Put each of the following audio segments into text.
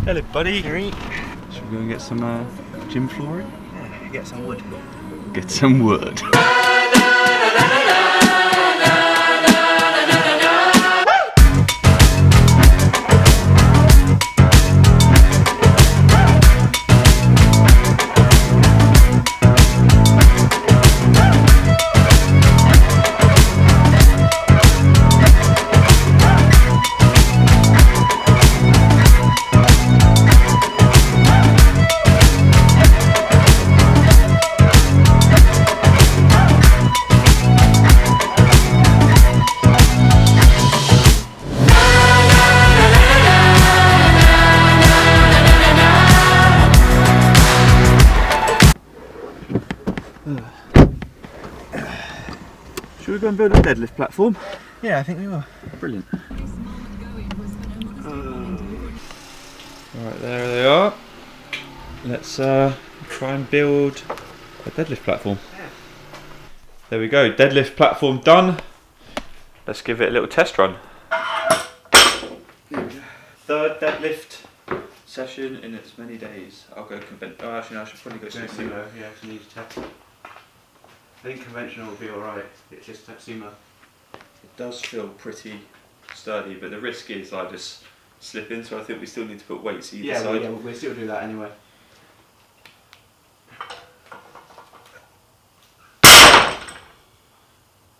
Hello, buddy. Should we go and get some gym flooring? Yeah, get some wood. Get some wood. Should we go and build a deadlift platform? Yeah, I think we will. Brilliant. Alright, there they are. Let's try and build a deadlift platform. There we go, deadlift platform done. Let's give it a little test run. Third deadlift session in as many days. I'll go conventional. Oh, actually, no, I should probably go sumo. Yeah, it's an easy test. I think conventional will be alright. It's just sumo. It does feel pretty sturdy, but the risk is I just slip in, so I think we still need to put weights either side. Yeah, we'll still do that anyway.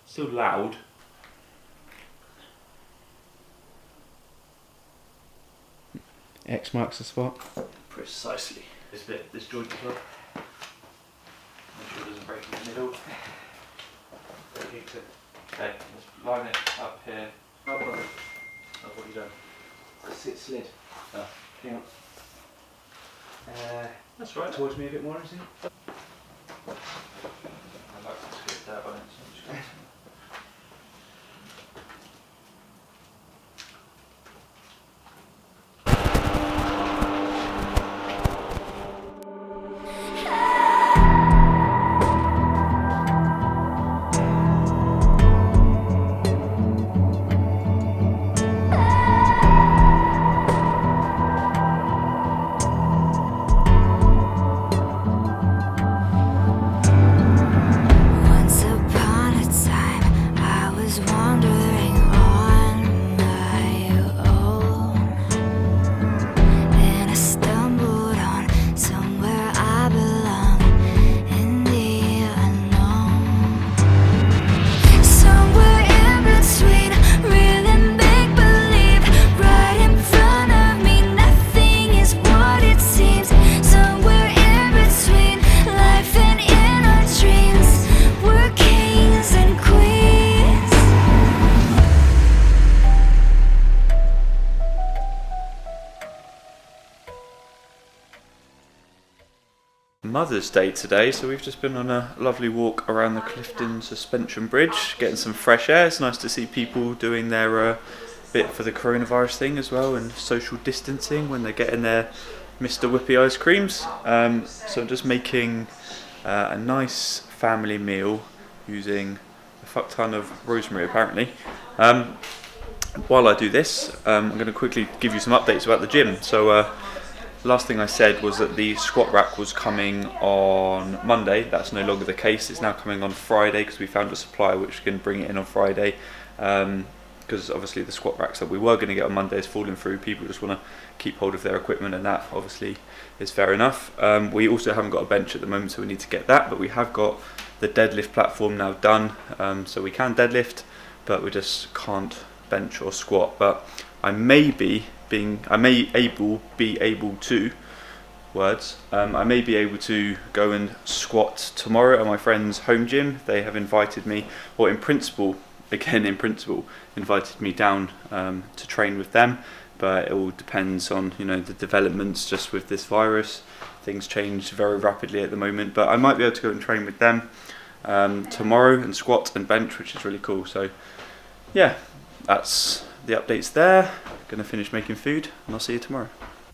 Still loud. X marks the spot. Precisely. This joint as well. Make sure it doesn't break in the middle. Okay, let's line it up here. No problem. Oh, what have you done? Sit slid. Oh. Hang on. That's right. Towards me a bit more, is it? I'd like to skip that one. So I'm just going to... Mother's Day today, so we've just been on a lovely walk around the Clifton Suspension Bridge, getting some fresh air. It's nice to see people doing their bit for the coronavirus thing as well, and social distancing when they're getting their Mr. Whippy ice creams. So I'm just making a nice family meal using a fuck ton of rosemary apparently. While I do this, I'm going to quickly give you some updates about the gym. So last thing I said was that the squat rack was coming on Monday. That's no longer the case. It's now coming on Friday because we found a supplier which can bring it in on Friday. Because obviously the squat racks that we were going to get on Monday is falling through. People just want to keep hold of their equipment, and that obviously is fair enough. We also haven't got a bench at the moment, so we need to get that. But we have got the deadlift platform now done, so we can deadlift, but we just can't bench or squat. But I may be able to go and squat tomorrow at my friend's home gym. They have invited me, or in principle, invited me down to train with them. But it all depends on the developments just with this virus. Things change very rapidly at the moment. But I might be able to go and train with them tomorrow and squat and bench, which is really cool. So yeah, that's the updates there. Gonna finish making food and I'll see you tomorrow.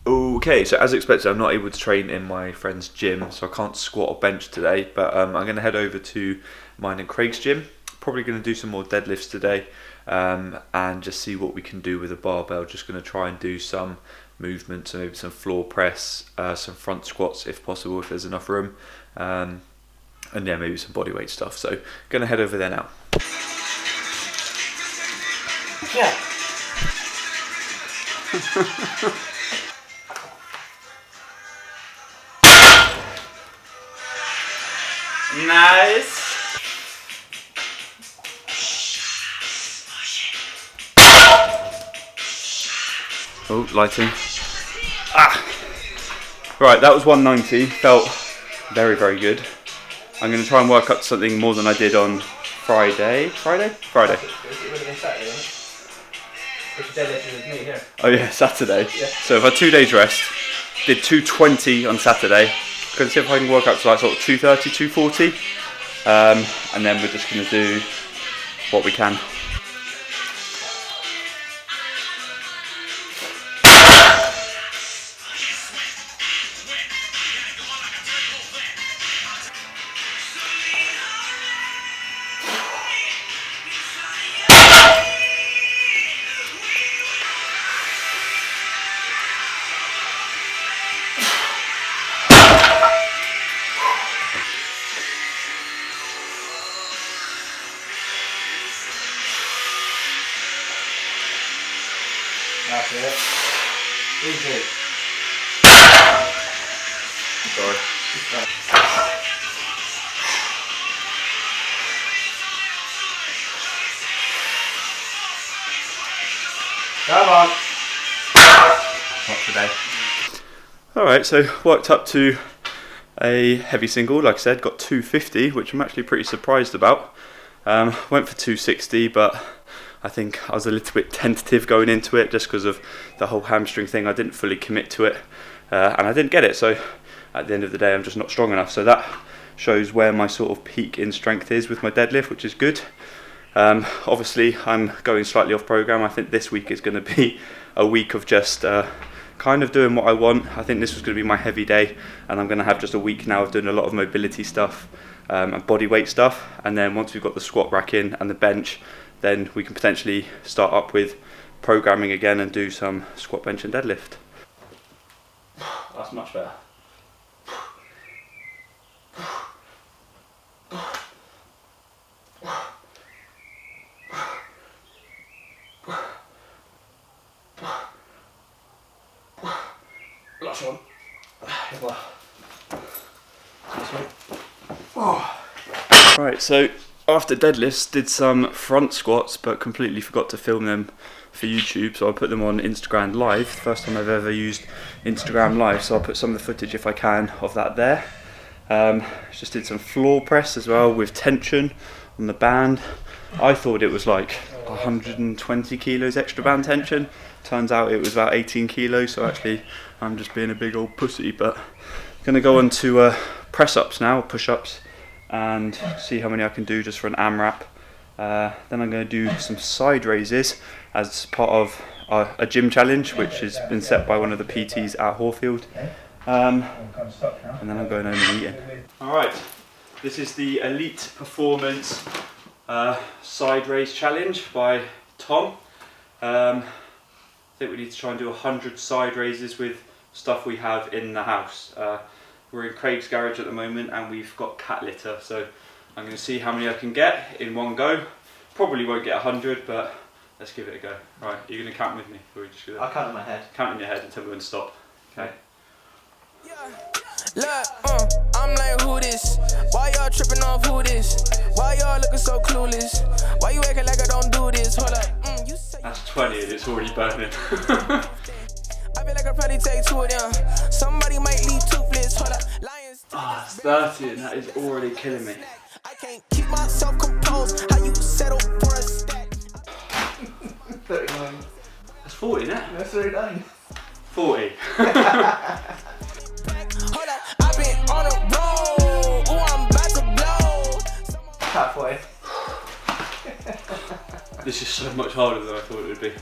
Okay, so as expected, I'm not able to train in my friend's gym, so I can't squat or bench today, but I'm going to head over to mine and Craig's gym. Probably going to do some more deadlifts today and just see what we can do with a barbell. Just going to try and do some movement, so maybe some floor press, some front squats if possible, if there's enough room, and yeah, maybe some bodyweight stuff. So gonna head over there now. Yeah. Nice. Oh, lighting. Ah. Right, that was 190. Felt very, very good. I'm going to try and work up to something more than I did on Friday. Friday. It would have been Saturday, wouldn't it? If you deadlifted with me here. Oh yeah, Saturday. Yeah. So I've had 2 days rest. Did 220 on Saturday. Gonna see if I can work up to like sort of 230, 240. And then we're just gonna do what we can. That's it. Easy. Sorry. Come on. Not today. Alright, so worked up to a heavy single, like I said, got 250, which I'm actually pretty surprised about. Went for 260, but I think I was a little bit tentative going into it just because of the whole hamstring thing. I didn't fully commit to it, and I didn't get it, so at the end of the day I'm just not strong enough. So that shows where my sort of peak in strength is with my deadlift, which is good. Obviously I'm going slightly off program. I think this week is going to be a week of just kind of doing what I want. I think this was going to be my heavy day, and I'm going to have just a week now of doing a lot of mobility stuff and body weight stuff, and then once we've got the squat rack in and the bench, then we can potentially start up with programming again and do some squat, bench and deadlift. That's much better. Last one. Right, so after deadlifts, did some front squats, but completely forgot to film them for YouTube, so I'll put them on Instagram Live. First time I've ever used Instagram Live, so I'll put some of the footage, if I can, of that there. Just did some floor press as well with tension on the band. I thought it was like 120 kilos extra band tension. Turns out it was about 18 kilos, so actually I'm just being a big old pussy. But I'm going to go on to press-ups now, push-ups, and see how many I can do just for an AMRAP. Then I'm going to do some side raises as part of a gym challenge, which has been set by one of the PTs at Horfield. And then I'm going home and eating. Alright, this is the Elite Performance side raise challenge by Tom. I think we need to try and do 100 side raises with stuff we have in the house. We're in Craig's garage at the moment and we've got cat litter, so I'm going to see how many I can get in one go. Probably won't get 100, but let's give it a go. Right, you're going to count with me? Or are you just gonna I'll count in my head. count in your head and tell me when to stop. Okay. Look, I'm like, who this? Why y'all tripping off who this? Why y'all looking so clueless? Why you acting like I don't do this? Hold up, you say That's 20 and it's already burning. I feel like I probably take 2 of them. Somebody might leave toothless. Hold up, lions. Ah, it's 30 and that is already killing me. I can't keep myself composed. How you settle for a stack? 39. That's 40, isn't it? That's 39. 40. Hold up, I've been on a roll. Ooh, I'm about to blow. Halfway. This is so much harder than I thought it would be.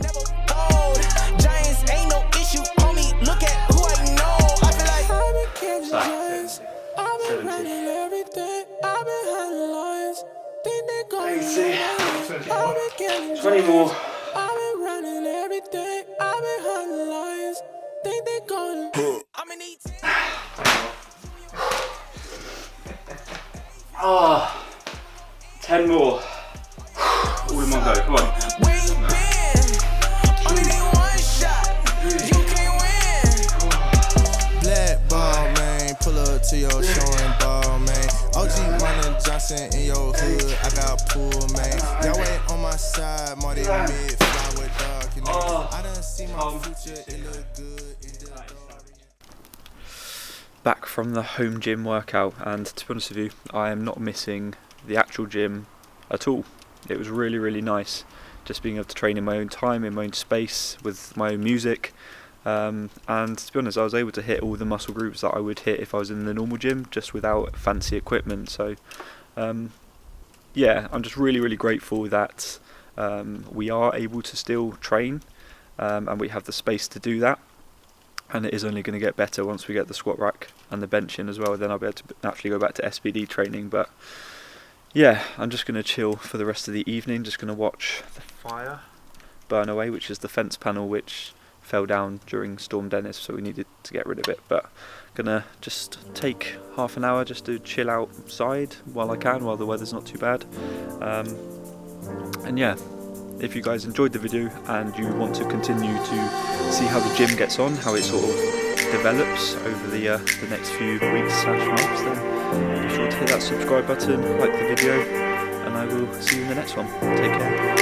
Never fold. Giants ain't no issue, homie. Look at who I know. I feel like I've been catching giants. I've been 70. running everything. I've been hunting lions. Think they going Easy. 20 more. 20 more. I've been running everything. I've been hunting lions. going. I'm in ET. Oh, 10 more. All in one go, come on. Where you been? Only need one shot. You can't win. Black ball, man. Pull up to your showing ball, man. OG Money Johnson in your hood. I got pool, man. Y'all wait on my side. Marty mid, fly with dog. You know, I done see my future. It look good. Back from the home gym workout, and to be honest with you, I am not missing the actual gym at all. It was really, really nice just being able to train in my own time, in my own space, with my own music, and to be honest, I was able to hit all the muscle groups that I would hit if I was in the normal gym, just without fancy equipment. So yeah, I'm just really, really grateful that we are able to still train, and we have the space to do that. And it is only going to get better once we get the squat rack and the bench in as well. Then I'll be able to naturally go back to SBD training. But yeah, I'm just going to chill for the rest of the evening. Just going to watch the fire burn away, which is the fence panel which fell down during Storm Dennis, so we needed to get rid of it. But going to just take half an hour just to chill outside while I can, while the weather's not too bad. And yeah, if you guys enjoyed the video and you want to continue to see how the gym gets on, how it sort of develops over the next few weeks/months, then be sure to hit that subscribe button, like the video, and I will see you in the next one. Take care.